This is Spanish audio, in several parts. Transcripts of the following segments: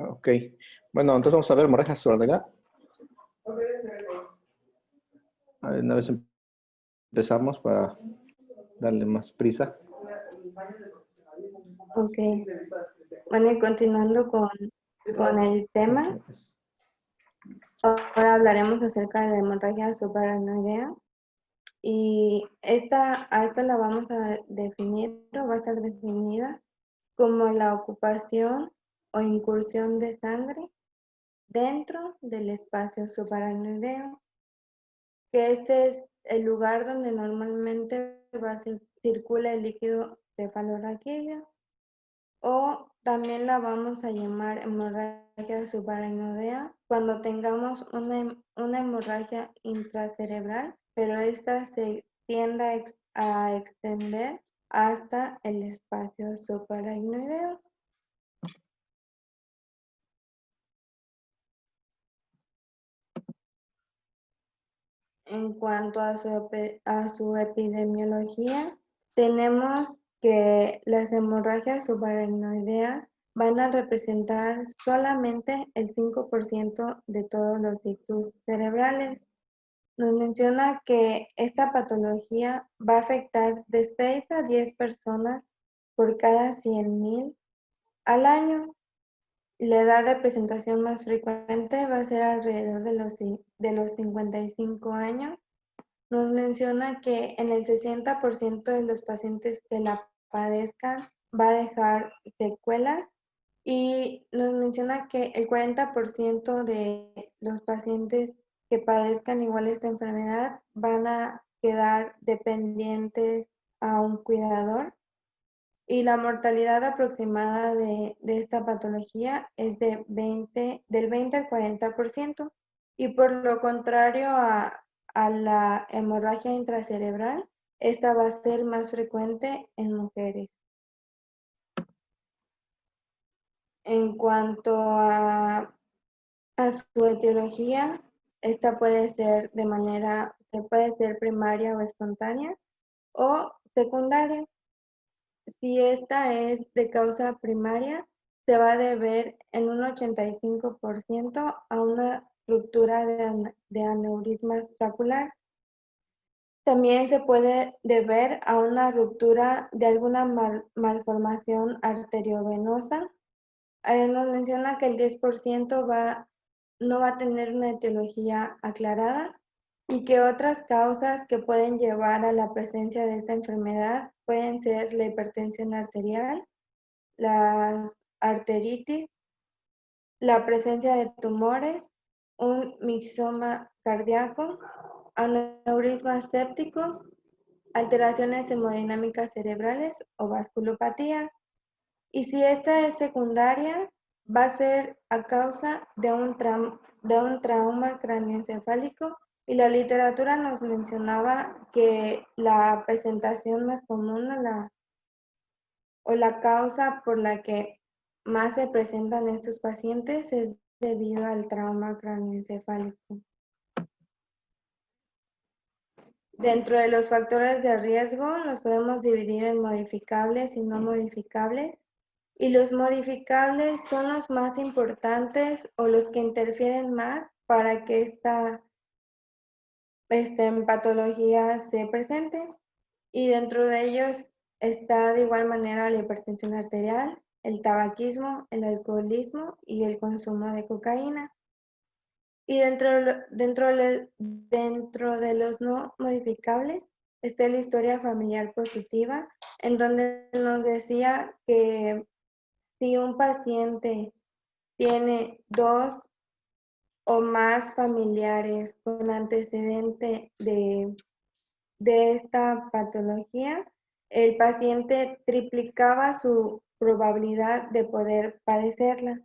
Ok. Bueno, entonces vamos a ver hemorragia subaracnoidea. A ver, una vez empezamos para darle más prisa. Ok, bueno, y continuando con el tema, ahora hablaremos acerca de la hemorragia subaracnoidea y a esta la vamos a definir o va a estar definida como la ocupación o incursión de sangre dentro del espacio subaracnoideo, que este es el lugar donde normalmente circula el líquido cefalorraquídeo, o también la vamos a llamar hemorragia subaracnoidea cuando tengamos una hemorragia intracerebral, pero esta se tiende a extender hasta el espacio subaracnoideo. En cuanto a su epidemiología, tenemos que las hemorragias subaracnoideas van a representar solamente el 5% de todos los ictus cerebrales. Nos menciona que esta patología va a afectar de 6 a 10 personas por cada 100,000 al año. La edad de presentación más frecuente va a ser alrededor de los 55 años. Nos menciona que en el 60% de los pacientes que la padezcan va a dejar secuelas y nos menciona que el 40% de los pacientes que padezcan igual esta enfermedad van a quedar dependientes a un cuidador y la mortalidad aproximada de esta patología es del 20 al 40%. Y por lo contrario a la hemorragia intracerebral, esta va a ser más frecuente en mujeres. En cuanto a su etiología, esta puede ser primaria o espontánea o secundaria. Si esta es de causa primaria, se va a deber en un 85% a una ruptura de aneurisma sacral. También se puede deber a una ruptura de alguna malformación arteriovenosa. Nos menciona que el 10% no va a tener una etiología aclarada y que otras causas que pueden llevar a la presencia de esta enfermedad pueden ser la hipertensión arterial, las arteritis, la presencia de tumores, un mixoma cardíaco, aneurismas sépticos, alteraciones hemodinámicas cerebrales o vasculopatía. Y si esta es secundaria, va a ser a causa de un trauma cráneoencefálico, y la literatura nos mencionaba que la presentación más común o la causa por la que más se presentan estos pacientes es debido al trauma cráneoencefálico. Dentro de los factores de riesgo los podemos dividir en modificables y no modificables. Y los modificables son los más importantes o los que interfieren más para que esta patología se presente. Y dentro de ellos está de igual manera la hipertensión arterial, el tabaquismo, el alcoholismo y el consumo de cocaína. Y dentro de los no modificables está la historia familiar positiva, en donde nos decía que si un paciente tiene 2 o más familiares con antecedente de esta patología, el paciente triplicaba su probabilidad de poder padecerla.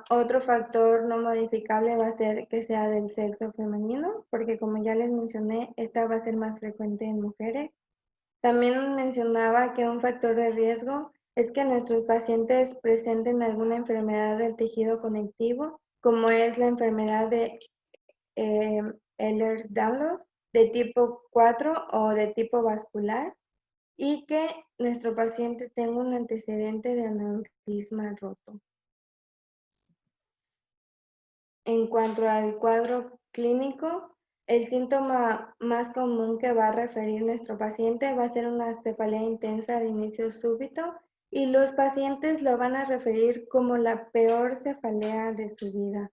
Otro factor no modificable va a ser que sea del sexo femenino, porque como ya les mencioné, esta va a ser más frecuente en mujeres. También mencionaba que un factor de riesgo es que nuestros pacientes presenten alguna enfermedad del tejido conectivo, como es la enfermedad de Ehlers-Danlos de tipo 4 o de tipo vascular, y que nuestro paciente tenga un antecedente de aneurisma roto. en cuanto al cuadro clínico, el síntoma más común que va a referir nuestro paciente va a ser una cefalea intensa de inicio súbito y los pacientes lo van a referir como la peor cefalea de su vida.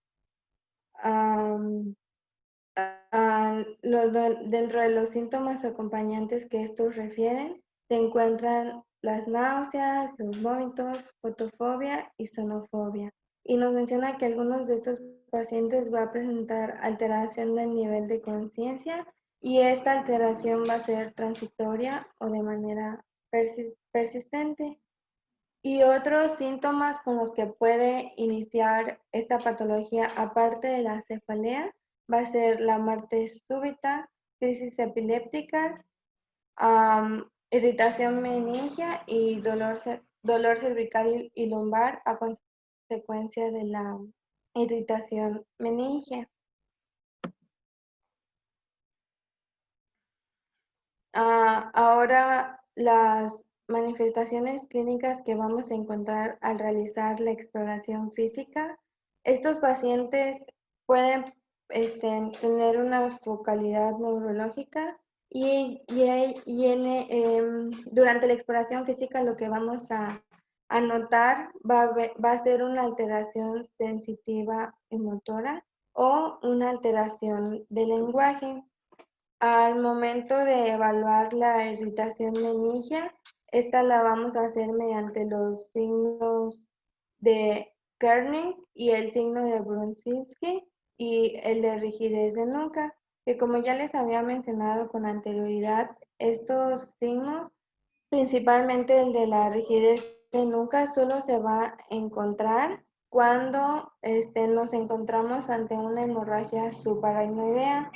Dentro de los síntomas acompañantes que estos refieren, se encuentran las náuseas, los vómitos, fotofobia y sonofobia. Y nos menciona que algunos de estos pacientes va a presentar alteración del nivel de conciencia y esta alteración va a ser transitoria o de manera persistente. Y otros síntomas con los que puede iniciar esta patología, aparte de la cefalea, va a ser la muerte súbita, crisis epiléptica, irritación meningia y dolor cervical y lumbar a consecuencia de la irritación meningia. Ahora las manifestaciones clínicas que vamos a encontrar al realizar la exploración física, estos pacientes pueden tener una focalidad neurológica durante la exploración física lo que vamos a notar va a ser una alteración sensitiva y motora o una alteración del lenguaje. Al momento de evaluar la irritación meningia, esta la vamos a hacer mediante los signos de Kerning y el signo de Brudzinski y el de rigidez de nuca, que como ya les había mencionado con anterioridad, estos signos, principalmente el de la rigidez de nuca, solo se va a encontrar cuando nos encontramos ante una hemorragia subaracnoidea.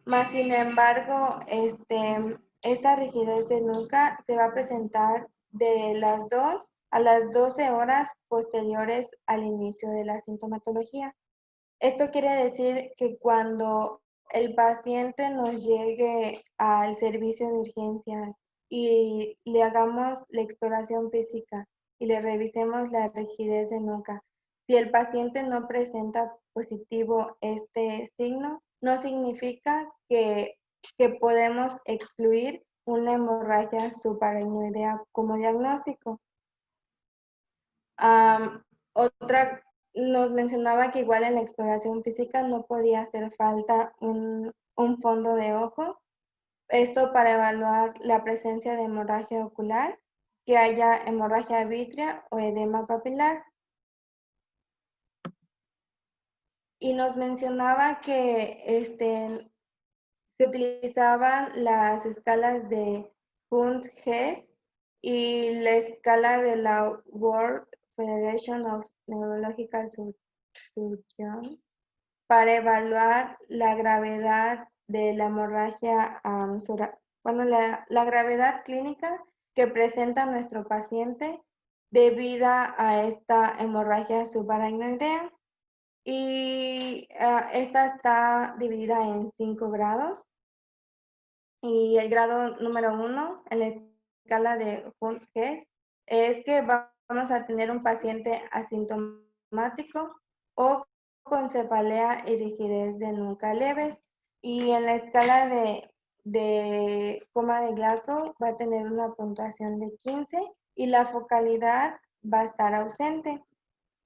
Más sin embargo, esta rigidez de nuca se va a presentar de las 2 a las 12 horas posteriores al inicio de la sintomatología. Esto quiere decir que cuando el paciente nos llegue al servicio de urgencias y le hagamos la exploración física y le revisemos la rigidez de nuca, si el paciente no presenta positivo este signo, no significa que podemos excluir una hemorragia subaracnoidea como diagnóstico. Otra nos mencionaba que igual en la exploración física no podía hacer falta un fondo de ojo. Esto para evaluar la presencia de hemorragia ocular, que haya hemorragia vítrea o edema papilar. Y nos mencionaba que se utilizaban las escalas de Wundt-Hess y la escala de la World Federation of Neurological Surgeons para evaluar la gravedad de la hemorragia, la gravedad clínica que presenta nuestro paciente debido a esta hemorragia subaracnoidea. Y esta está dividida en 5 grados. Y el grado número 1 en la escala de Wundt-Hess es que vamos a tener un paciente asintomático o con cefalea y rigidez de nuca leves. Y en la escala de coma de Glasgow va a tener una puntuación de 15 y la focalidad va a estar ausente.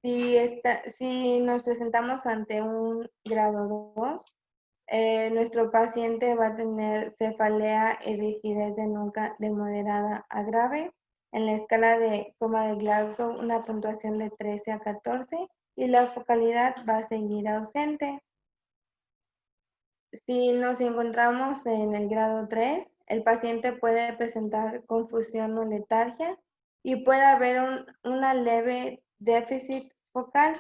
Si nos presentamos ante un grado 2, nuestro paciente va a tener cefalea y rigidez de nuca de moderada a grave. En la escala de coma de Glasgow, una puntuación de 13 a 14 y la focalidad va a seguir ausente. Si nos encontramos en el grado 3, el paciente puede presentar confusión o letargia y puede haber una leve déficit focal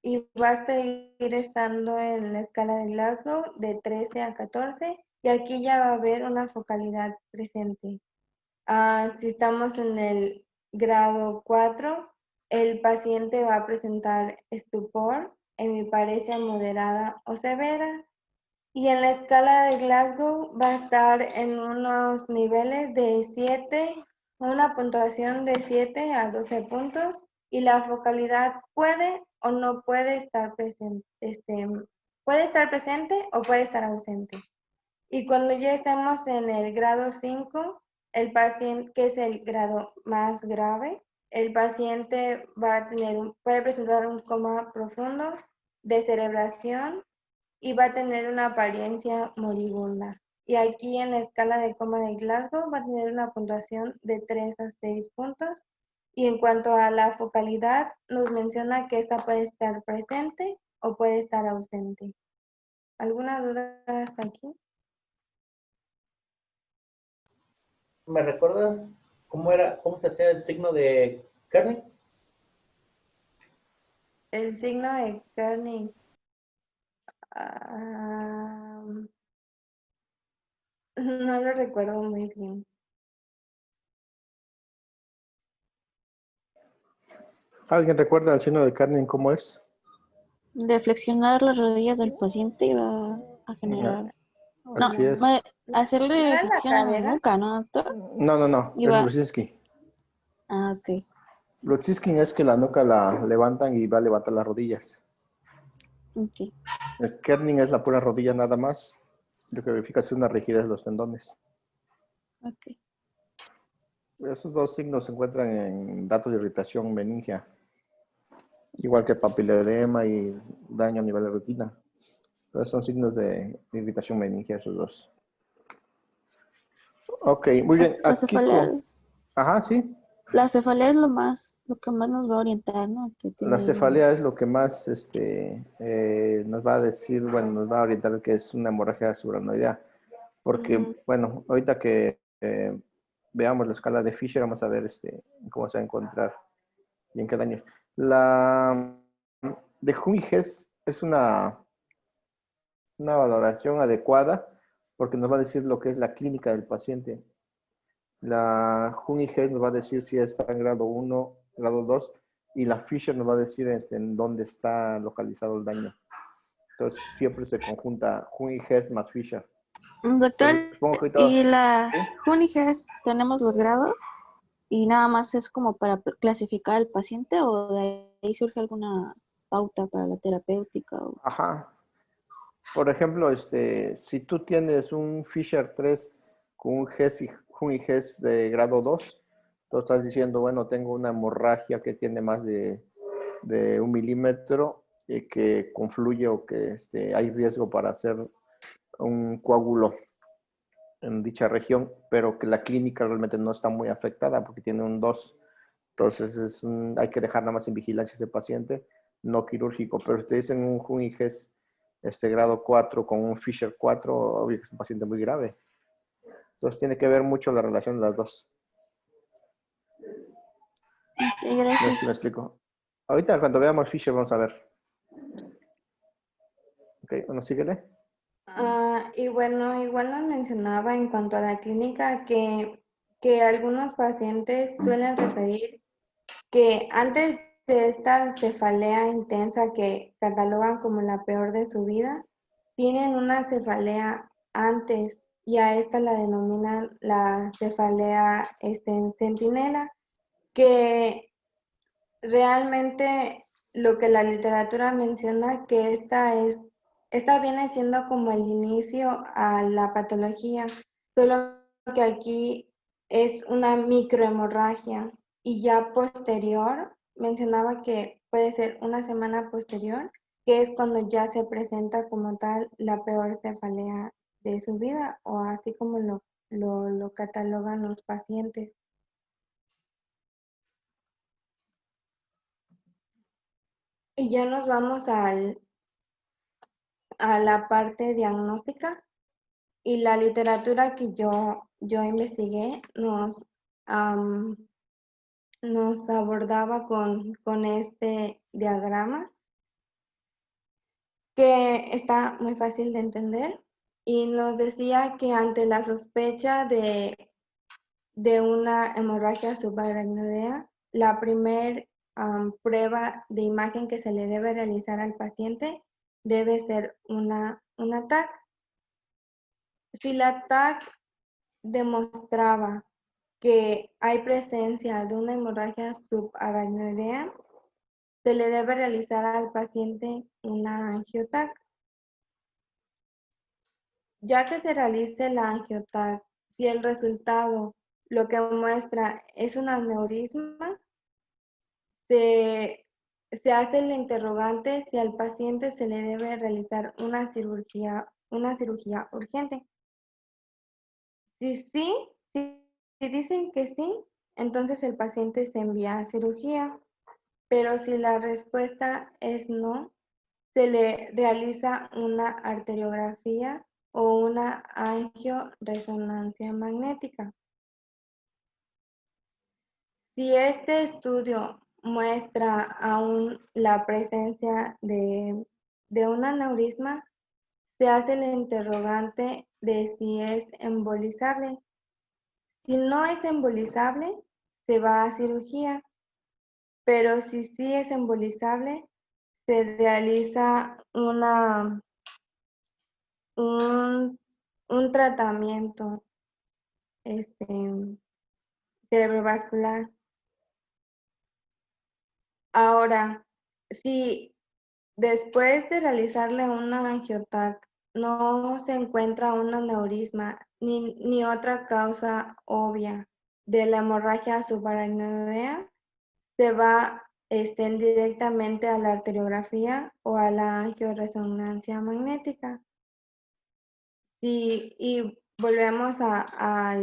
y va a seguir estando en la escala de Glasgow de 13 a 14 y aquí ya va a haber una focalidad presente. Si estamos en el grado 4, el paciente va a presentar estupor, hemiparesia moderada o severa. Y en la escala de Glasgow va a estar en unos niveles de 7, una puntuación de 7 a 12 puntos y la focalidad puede o no puede estar presente, puede estar presente o puede estar ausente. Y cuando ya estemos en el grado 5, el paciente, que es el grado más grave, el paciente va a puede presentar un coma profundo, descerebración y va a tener una apariencia moribunda. Y aquí en la escala de coma de Glasgow va a tener una puntuación de 3 a 6 puntos. Y en cuanto a la focalidad, nos menciona que esta puede estar presente o puede estar ausente. ¿Alguna duda hasta aquí? ¿Me recuerdas cómo se hacía el signo de Kernighan? El signo de Kernighan. ah, no lo recuerdo muy bien. ¿Alguien recuerda el signo de Kernighan cómo es? De flexionar las rodillas del paciente y va a generar... No, Así es. hacerle ¿No era la flexión en la cadera? nuca, ¿no, doctor? No, Y es va... Luczynski. Ah, ok. Luczynski es que la nuca la levantan y va a levantar las rodillas. Ok. El Kernighan es la pura rodilla nada más. Lo que verifica es una rigidez de los tendones. Ok. Esos dos signos se encuentran en datos de irritación meningia, igual que papiledema y daño a nivel de retina. Pero son signos de irritación meningia esos dos. Ok, muy bien. La Aquí cefalea, Ajá, sí. la cefalea es lo que más nos va a orientar, ¿no? Que La tiene... cefalea es lo que más nos va a decir, bueno, nos va a orientar que es una hemorragia subaracnoidea. Porque, bueno, ahorita que veamos la escala de Fisher, vamos a ver cómo se va a encontrar y en qué daños. La de Hung-Hess es una valoración adecuada porque nos va a decir lo que es la clínica del paciente. La Hung-Hess nos va a decir si está en grado 1, grado 2, y la Fisher nos va a decir en dónde está localizado el daño. Entonces siempre se conjunta Hung-Hess más Fisher. Doctor, Supongo que y la ¿sí? Huniges tenemos los grados y nada más es como para clasificar al paciente o de ahí surge alguna pauta para la terapéutica. Ajá. Por ejemplo, si tú tienes un Fisher 3 con un Hess de grado 2, tú estás diciendo, bueno, tengo una hemorragia que tiene más de 1 milímetro y que confluye o que hay riesgo para hacer un coágulo en dicha región, pero que la clínica realmente no está muy afectada porque tiene un 2. Entonces hay que dejar nada más en vigilancia a ese paciente, no quirúrgico. Pero si te dicen un Huniges grado 4 con un Fisher 4, obvio que es un paciente muy grave. Entonces tiene que ver mucho la relación de las dos. Ok, No sé gracias. si me explico. Ahorita cuando veamos Fisher vamos a ver. Ok, bueno, síguele. Y bueno, igual nos mencionaba en cuanto a la clínica que algunos pacientes suelen referir que antes de esta cefalea intensa que catalogan como la peor de su vida, tienen una cefalea antes y a esta la denominan la cefalea en centinela, que realmente lo que la literatura menciona que esta viene siendo como el inicio a la patología, solo que aquí es una microhemorragia y ya posterior, mencionaba que puede ser una semana posterior, que es cuando ya se presenta como tal la peor cefalea de su vida o así como lo catalogan los pacientes. Y ya nos vamos a la parte diagnóstica y la literatura que yo investigué nos abordaba con este diagrama que está muy fácil de entender y nos decía que ante la sospecha de una hemorragia subaracnoidea, la primer prueba de imagen que se le debe realizar al paciente debe ser una TAC. Si la TAC demostraba que hay presencia de una hemorragia subaracnoidea, se le debe realizar al paciente una angiotac. Ya que se realice la angiotac, si el resultado lo que muestra es un aneurisma, se hace el interrogante si al paciente se le debe realizar una cirugía urgente. Si sí, si dicen que sí, entonces el paciente se envía a cirugía, pero si la respuesta es no, se le realiza una arteriografía o una angioresonancia magnética. Si este estudio muestra aún la presencia de un aneurisma, se hace el interrogante de si es embolizable. Si no es embolizable, se va a cirugía, pero si sí es embolizable, se realiza un tratamiento cerebrovascular. Ahora, si después de realizarle una angiotac no se encuentra un aneurisma ni otra causa obvia de la hemorragia subaracnoidea, se va directamente a la arteriografía o a la angioresonancia magnética. Y volvemos a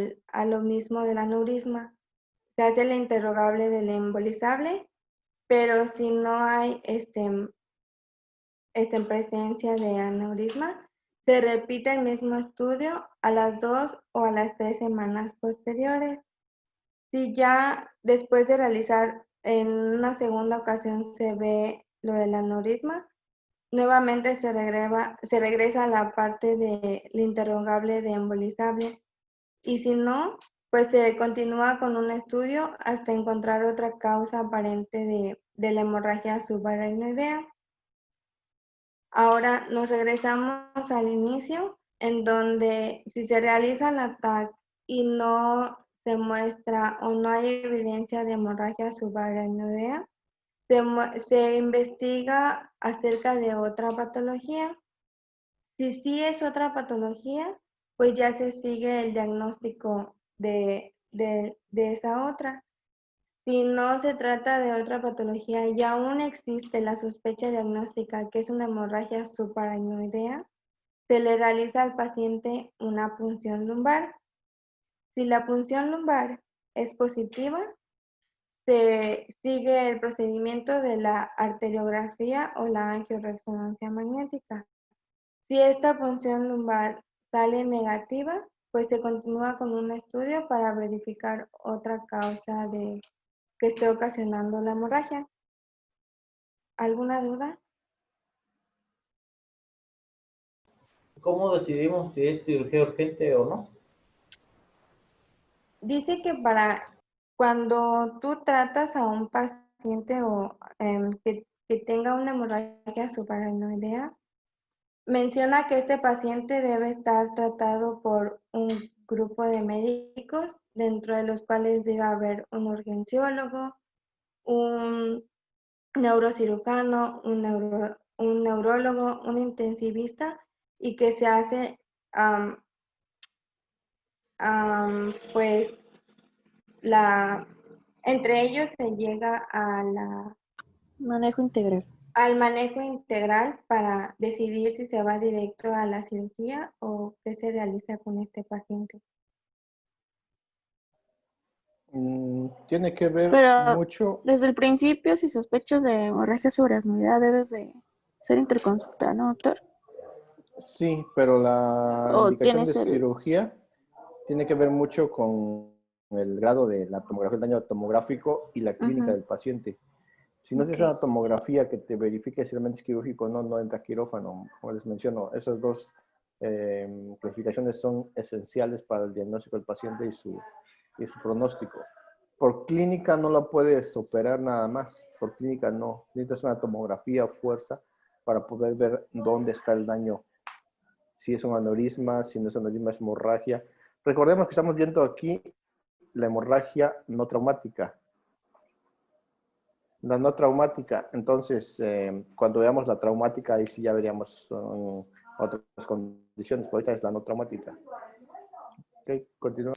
lo mismo del aneurisma. Se hace el interrogable del embolizable, pero si no hay en presencia de aneurisma, se repite el mismo estudio a las 2 o a las 3 semanas posteriores. Si ya después de realizar en una segunda ocasión se ve lo del aneurisma, nuevamente se regresa a la parte del interrogable de embolizable. Y si no, pues se continúa con un estudio hasta encontrar otra causa aparente de la hemorragia subaracnoidea. Ahora nos regresamos al inicio, en donde si se realiza la TAC y no se muestra o no hay evidencia de hemorragia subaracnoidea, se investiga acerca de otra patología. Si sí es otra patología, pues ya se sigue el diagnóstico de esa otra. Si no se trata de otra patología y aún existe la sospecha diagnóstica que es una hemorragia subaracnoidea, se le realiza al paciente una punción lumbar. Si la punción lumbar es positiva, se sigue el procedimiento de la arteriografía o la angioresonancia magnética. Si esta punción lumbar sale negativa, pues se continúa con un estudio para verificar otra causa que esté ocasionando la hemorragia. ¿Alguna duda? ¿Cómo decidimos si es cirugía urgente o no? Dice que para cuando tú tratas a un paciente o que tenga una hemorragia subaracnoidea, menciona que este paciente debe estar tratado por un grupo de médicos, dentro de los cuales debe haber un urgenciólogo, un neurocirujano, un neurólogo, un intensivista, y que se hace, pues, entre ellos se llega Manejo integral. al manejo integral para decidir si se va directo a la cirugía o qué se realiza con este paciente. Tiene que ver Pero mucho, desde el principio, si sospechas de hemorragia subaracnoidea, debes de ser interconsulta, ¿no, doctor? sí, pero la O indicación de tienes el... cirugía tiene que ver mucho con el grado de la tomografía, el daño tomográfico y la clínica del paciente. Si no tienes Ok. una tomografía que te verifique si realmente es quirúrgico o no, no entra quirófano. Como les menciono, esas dos clasificaciones son esenciales para el diagnóstico del paciente y su pronóstico. Por clínica no la puedes operar nada más. Por clínica no. Necesitas una tomografía a fuerza para poder ver dónde está el daño. Si es un aneurisma, si no es aneurisma, es hemorragia. Recordemos que estamos viendo aquí la hemorragia no traumática. La no traumática, entonces, cuando veamos la traumática, ahí sí ya veríamos otras condiciones, pero ahorita es la no traumática. Ok, continúa.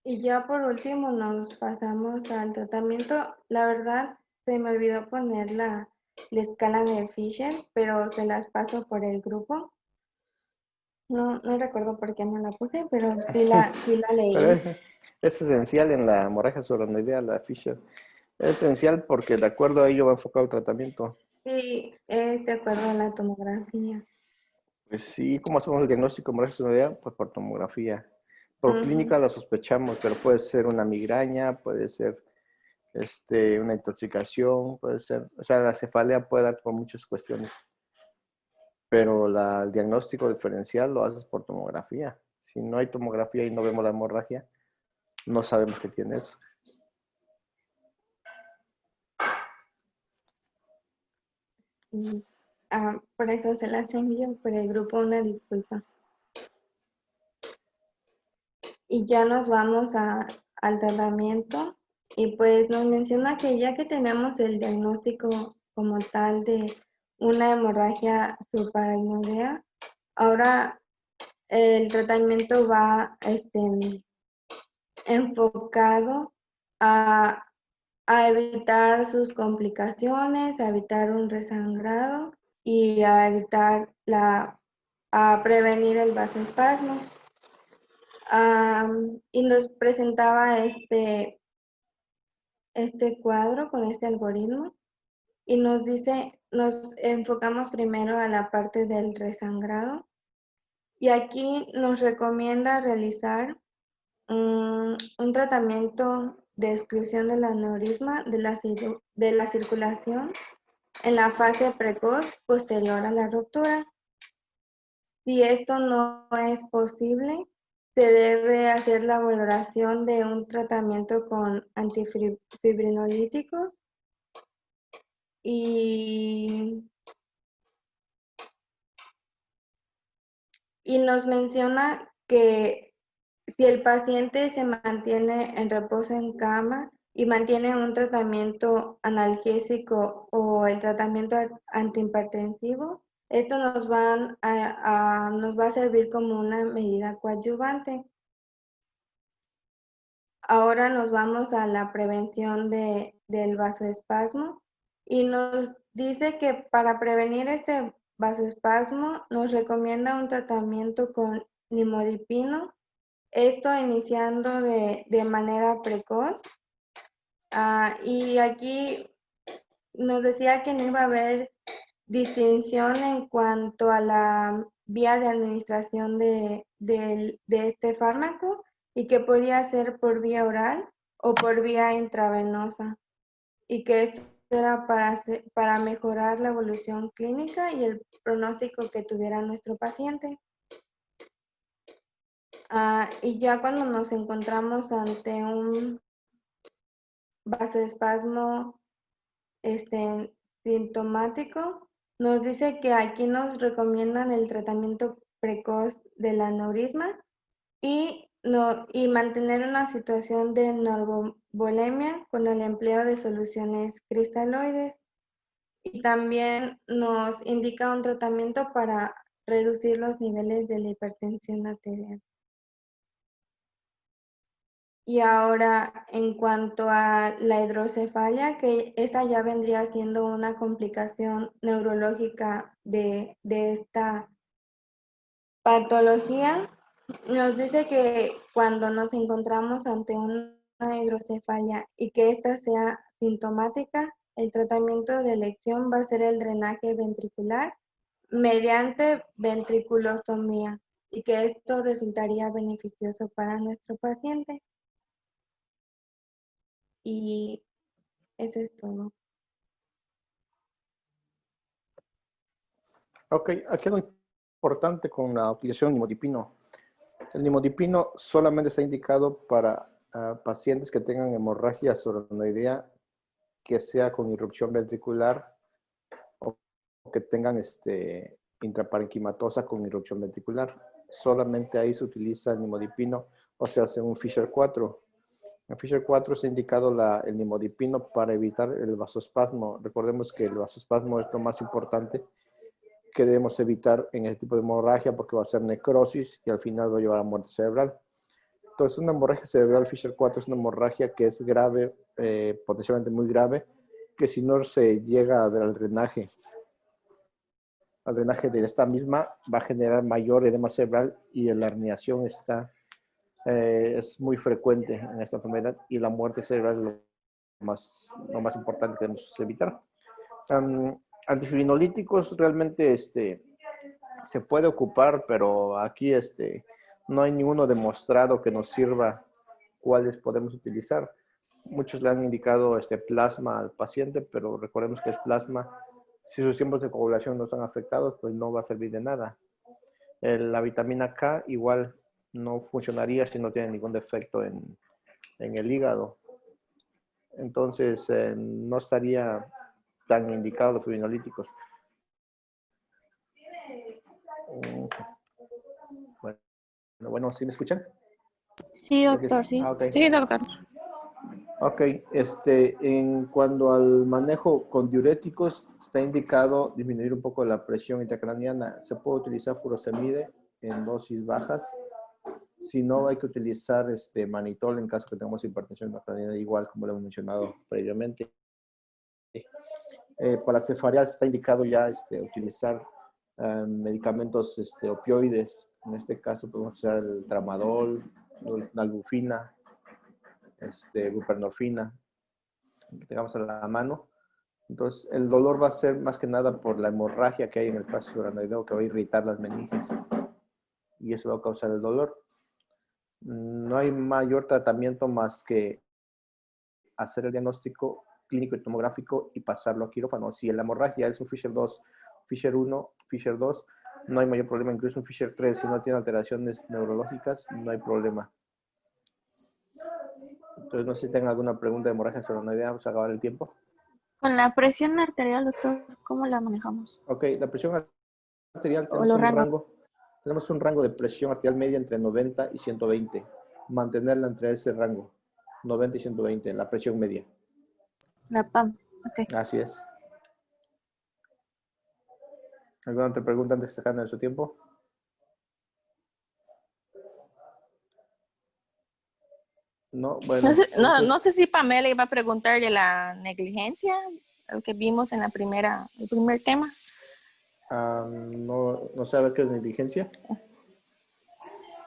Y ya por último nos pasamos al tratamiento. La verdad, se me olvidó poner la escala de Fisher, pero se las paso por el grupo. No recuerdo por qué no la puse, pero sí la Pero leí. es esencial en la hemorragia subaracnoidea, la Fisher. Es esencial porque de acuerdo a ello va enfocado el tratamiento. Sí, es de acuerdo a la tomografía. Pues sí, ¿cómo hacemos el diagnóstico de hemorragia subaracnoidea? Pues por tomografía. Por Ujú. clínica la sospechamos, pero puede ser una migraña, puede ser una intoxicación, puede ser, o sea, la cefalea puede dar por muchas cuestiones, pero el diagnóstico diferencial lo haces por tomografía. Si no hay tomografía y no vemos la hemorragia, no sabemos qué tiene eso. Sí. Por eso se las envío por el grupo, una disculpa. Y ya nos vamos al tratamiento. Y pues nos menciona que ya que tenemos el diagnóstico como tal de una hemorragia subaracnoidea, ahora el tratamiento va enfocado a, a evitar sus complicaciones, a evitar un resangrado y a evitar a prevenir el vasoespasmo. Y nos presentaba este cuadro con este algoritmo y nos dice, nos enfocamos primero a la parte del resangrado y aquí nos recomienda realizar un tratamiento de exclusión del aneurisma de la circulación en la fase precoz posterior a la ruptura. Si esto no es posible, se debe hacer la valoración de un tratamiento con antifibrinolíticos y nos menciona que si el paciente se mantiene en reposo en cama y mantiene un tratamiento analgésico o el tratamiento antihipertensivo, esto nos va a servir como una medida coadyuvante. Ahora nos vamos a la prevención del vasoespasmo y nos dice que para prevenir este vasoespasmo nos recomienda un tratamiento con nimodipino, esto iniciando de manera precoz. Y aquí nos decía que no iba a haber distinción en cuanto a la vía de administración de este fármaco y que podía ser por vía oral o por vía intravenosa y que esto era para mejorar la evolución clínica y el pronóstico que tuviera nuestro paciente. Y ya cuando nos encontramos ante un vasoespasmo sintomático, nos dice que aquí nos recomiendan el tratamiento precoz del aneurisma y mantener una situación de normovolemia con el empleo de soluciones cristaloides. Y también nos indica un tratamiento para reducir los niveles de la hipertensión arterial. Y ahora, en cuanto a la hidrocefalia, que esta ya vendría siendo una complicación neurológica de esta patología, nos dice que cuando nos encontramos ante una hidrocefalia y que ésta sea sintomática, el tratamiento de elección va a ser el drenaje ventricular mediante ventriculostomía y que esto resultaría beneficioso para nuestro paciente. Y eso es todo. Ok, aquí es lo importante con la utilización del nimodipino. El nimodipino solamente está indicado para pacientes que tengan hemorragia subaracnoidea que sea con irrupción ventricular o que tengan intraparenquimatosa con irrupción ventricular. Solamente ahí se utiliza el nimodipino o se hace un Fisher 4. En Fisher 4 se ha indicado el nimodipino para evitar el vasospasmo. Recordemos que el vasospasmo es lo más importante que debemos evitar en este tipo de hemorragia porque va a ser necrosis y al final va a llevar a muerte cerebral. Entonces, una hemorragia cerebral Fisher 4 es una hemorragia que es grave, potencialmente muy grave, que si no se llega al drenaje de esta misma, va a generar mayor edema cerebral y la herniación es muy frecuente en esta enfermedad y la muerte cerebral es lo más importante que debemos evitar. Antifibrinolíticos realmente se puede ocupar, pero aquí no hay ninguno demostrado que nos sirva cuáles podemos utilizar. Muchos le han indicado plasma al paciente, pero recordemos que el plasma, si sus tiempos de coagulación no están afectados, pues no va a servir de nada. La vitamina K igual no funcionaría si no tiene ningún defecto en el hígado. Entonces, no estaría tan indicado los fibrinolíticos. Bueno, ¿sí me escuchan? Sí, doctor, sí. Okay. Sí, doctor. Ok, en cuanto al manejo con diuréticos, está indicado disminuir un poco la presión intracraniana. Se puede utilizar furosemide en dosis bajas. Si no, hay que utilizar manitol en caso que tengamos hipertensión intracraniana, igual como lo hemos mencionado previamente. Para cefalear está indicado ya utilizar medicamentos opioides. En este caso podemos usar el tramadol, nalbufina, buprenorfina, que tengamos a la mano. Entonces, el dolor va a ser más que nada por la hemorragia que hay en el espacio subaracnoideo, que va a irritar las meninges y eso va a causar el dolor. No hay mayor tratamiento más que hacer el diagnóstico clínico y tomográfico y pasarlo a quirófano. Si la hemorragia es un Fisher 2, Fisher 1, Fisher 2, no hay mayor problema. Incluso un Fisher 3, si no tiene alteraciones neurológicas, no hay problema. Entonces, no sé si tengan alguna pregunta de hemorragia subaracnoidea. Vamos a acabar el tiempo. Con la presión arterial, doctor, ¿cómo la manejamos? Ok, la presión arterial O los rangos. tenemos un rango de presión arterial media entre 90 y 120. Mantenerla entre ese rango, 90 y 120, la presión media. La PAM, ok. Así es. ¿Alguna otra pregunta antes de sacar de su tiempo? No, bueno. No sé si Pamela iba a preguntar de la negligencia, el que vimos en el primer tema. No sabe qué es negligencia.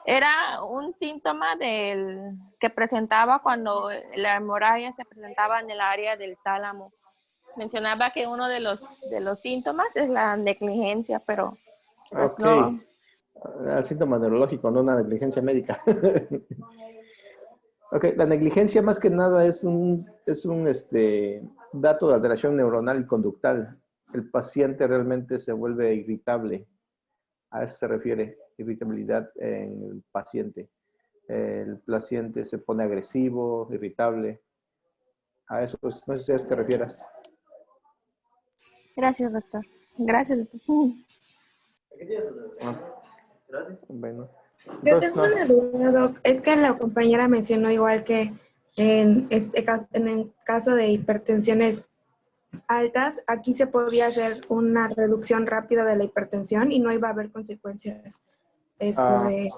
Era un síntoma que presentaba cuando la hemorragia se presentaba en el área del tálamo. Mencionaba que uno de los síntomas es la negligencia, pero Ok. no. El síntoma neurológico, no una negligencia médica. Ok, la negligencia más que nada es un dato de alteración neuronal y conductal. El paciente realmente se vuelve irritable. A eso se refiere, irritabilidad en el paciente. El paciente se pone agresivo, irritable. A eso, no sé si a eso te refieras. Gracias, doctor. Gracias, doctor. Gracias. Bueno. Yo Entonces, tengo una duda, Doc. Es que la compañera mencionó igual que en el caso de hipertensiones altas, aquí se podía hacer una reducción rápida de la hipertensión y no iba a haber consecuencias de